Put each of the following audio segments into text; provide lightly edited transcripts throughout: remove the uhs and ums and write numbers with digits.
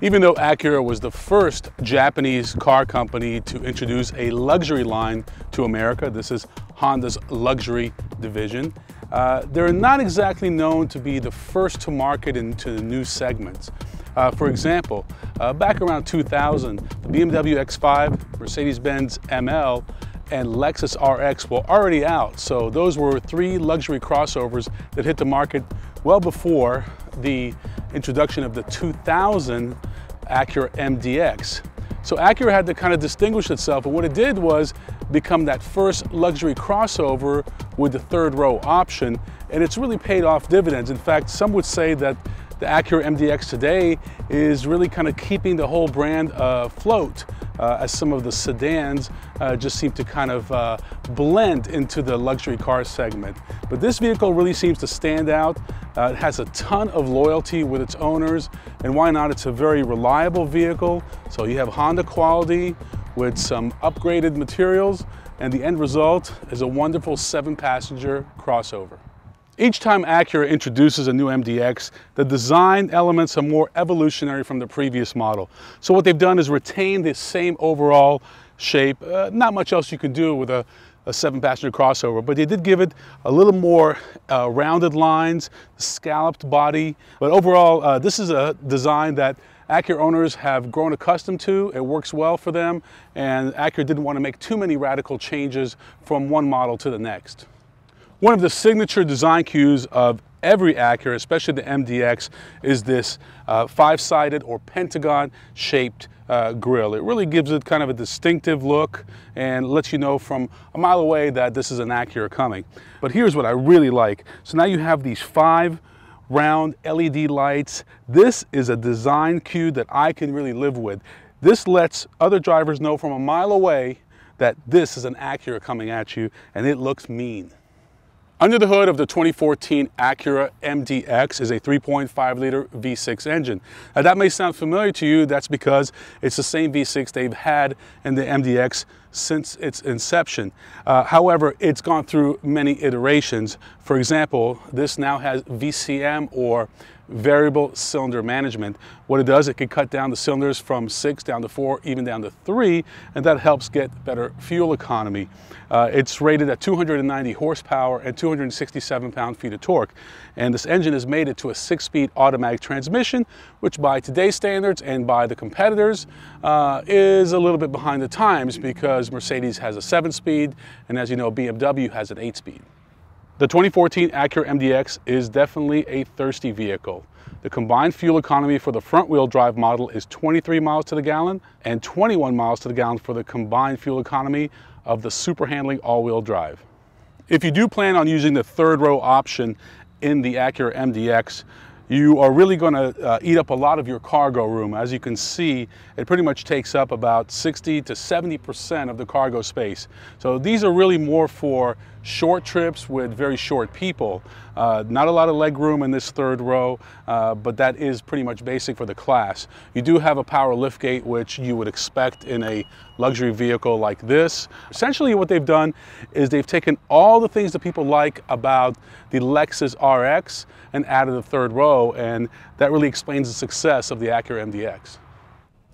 Even though Acura was the first Japanese car company to introduce a luxury line to America, this is Honda's luxury division, they're not exactly known to be the first to market into the new segments. For example, back around 2000, the BMW X5, Mercedes-Benz ML, and Lexus RX were already out. So those were three luxury crossovers that hit the market well before the introduction of the 2000 Acura MDX. So Acura had to kind of distinguish itself, and what it did was become that first luxury crossover with the third row option, and it's really paid off dividends. In fact, some would say that the Acura MDX today is really kind of keeping the whole brand afloat, as some of the sedans just seem to kind of blend into the luxury car segment. But this vehicle really seems to stand out. It has a ton of loyalty with its owners, and why not? It's a very reliable vehicle. So you have Honda quality with some upgraded materials, and the end result is a wonderful 7-passenger crossover. Each time Acura introduces a new MDX, the design elements are more evolutionary from the previous model. So what they've done is retain the same overall shape. Not much else you can do with a 7-passenger crossover, but they did give it a little more rounded lines, scalloped body. But overall, this is a design that Acura owners have grown accustomed to. It works well for them, and Acura didn't want to make too many radical changes from one model to the next. One of the signature design cues of every Acura, especially the MDX, is this 5-sided or pentagon-shaped grille. It really gives it kind of a distinctive look and lets you know from a mile away that this is an Acura coming. But here's what I really like. So now you have these 5 round LED lights. This is a design cue that I can really live with. This lets other drivers know from a mile away that this is an Acura coming at you, and it looks mean. Under the hood of the 2014 Acura MDX is a 3.5-liter V6 engine. Now that may sound familiar to you. That's because it's the same V6 they've had in the MDX since its inception. However, it's gone through many iterations. For example, this now has VCM, or variable cylinder management. What it does, it can cut down the cylinders from 6 down to 4, even down to 3, and that helps get better fuel economy. It's rated at 290 horsepower and 267 pound-feet of torque. And this engine has made it to a 6-speed automatic transmission, which by today's standards and by the competitors is a little bit behind the times, because Mercedes has a 7-speed, and as you know, BMW has an 8-speed. The 2014 Acura MDX is definitely a thirsty vehicle. The combined fuel economy for the front-wheel drive model is 23 miles to the gallon and 21 miles to the gallon for the combined fuel economy of the super handling all-wheel drive. If you do plan on using the third row option in the Acura MDX, you are really going to eat up a lot of your cargo room. As you can see, it pretty much takes up about 60 to 70% of the cargo space. So these are really more for short trips with very short people. Not a lot of leg room in this third row, but that is pretty much basic for the class. You do have a power liftgate, which you would expect in a luxury vehicle like this. Essentially what they've done is they've taken all the things that people like about the Lexus RX and added a third row, and that really explains the success of the Acura MDX.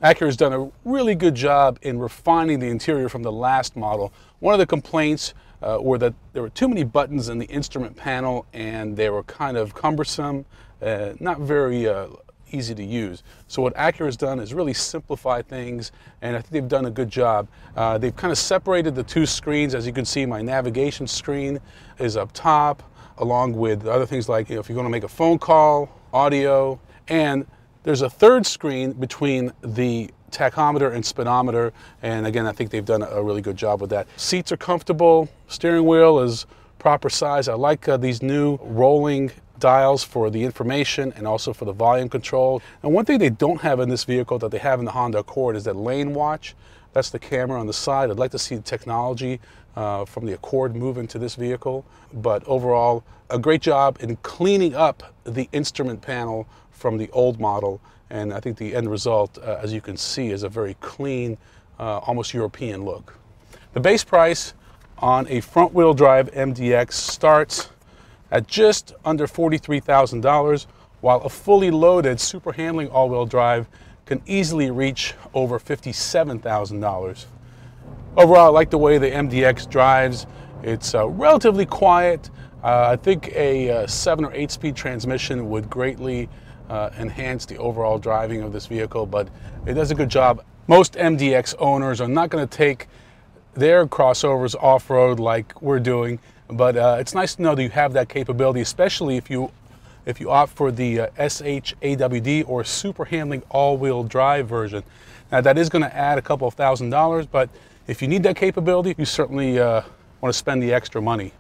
Acura has done a really good job in refining the interior from the last model. One of the complaints were that there were too many buttons in the instrument panel, and they were kind of cumbersome, not very easy to use. So what Acura has done is really simplify things, and I think they've done a good job. They've kind of separated the two screens. As you can see, my navigation screen is up top, along with other things like, if you're going to make a phone call, audio, and there's a third screen between the tachometer and speedometer, and again, I think they've done a really good job with that. Seats are comfortable, steering wheel is proper size. I like these new rolling dials for the information and also for the volume control. And one thing they don't have in this vehicle that they have in the Honda Accord is that lane watch. That's the camera on the side. I'd like to see the technology from the Accord move into this vehicle. But overall, a great job in cleaning up the instrument panel from the old model. And I think the end result, as you can see, is a very clean, almost European look. The base price on a front-wheel drive MDX starts at just under $43,000, while a fully loaded super handling all-wheel drive can easily reach over $57,000. Overall, I like the way the MDX drives. It's relatively quiet. I think a 7 or 8-speed transmission would greatly enhance the overall driving of this vehicle, but it does a good job. Most MDX owners are not going to take their crossovers off-road like we're doing, but it's nice to know that you have that capability, especially if you opt for the SHAWD or Super Handling all-wheel drive version. Now that is going to add a couple of $1,000s, but if you need that capability, you certainly want to spend the extra money.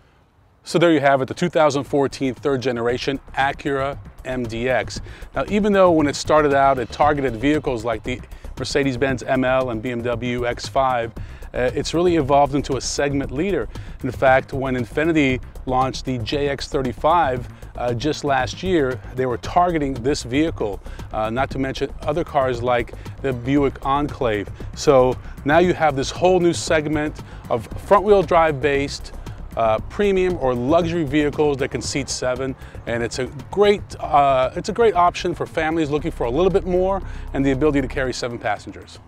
So there you have it, the 2014 third generation Acura MDX. Now, even though when it started out, it targeted vehicles like the Mercedes-Benz ML and BMW X5, it's really evolved into a segment leader. In fact, when Infiniti launched the JX35 just last year, they were targeting this vehicle, not to mention other cars like the Buick Enclave. So now you have this whole new segment of front-wheel drive based premium or luxury vehicles that can seat 7, and it's a great option for families looking for a little bit more and the ability to carry 7 passengers.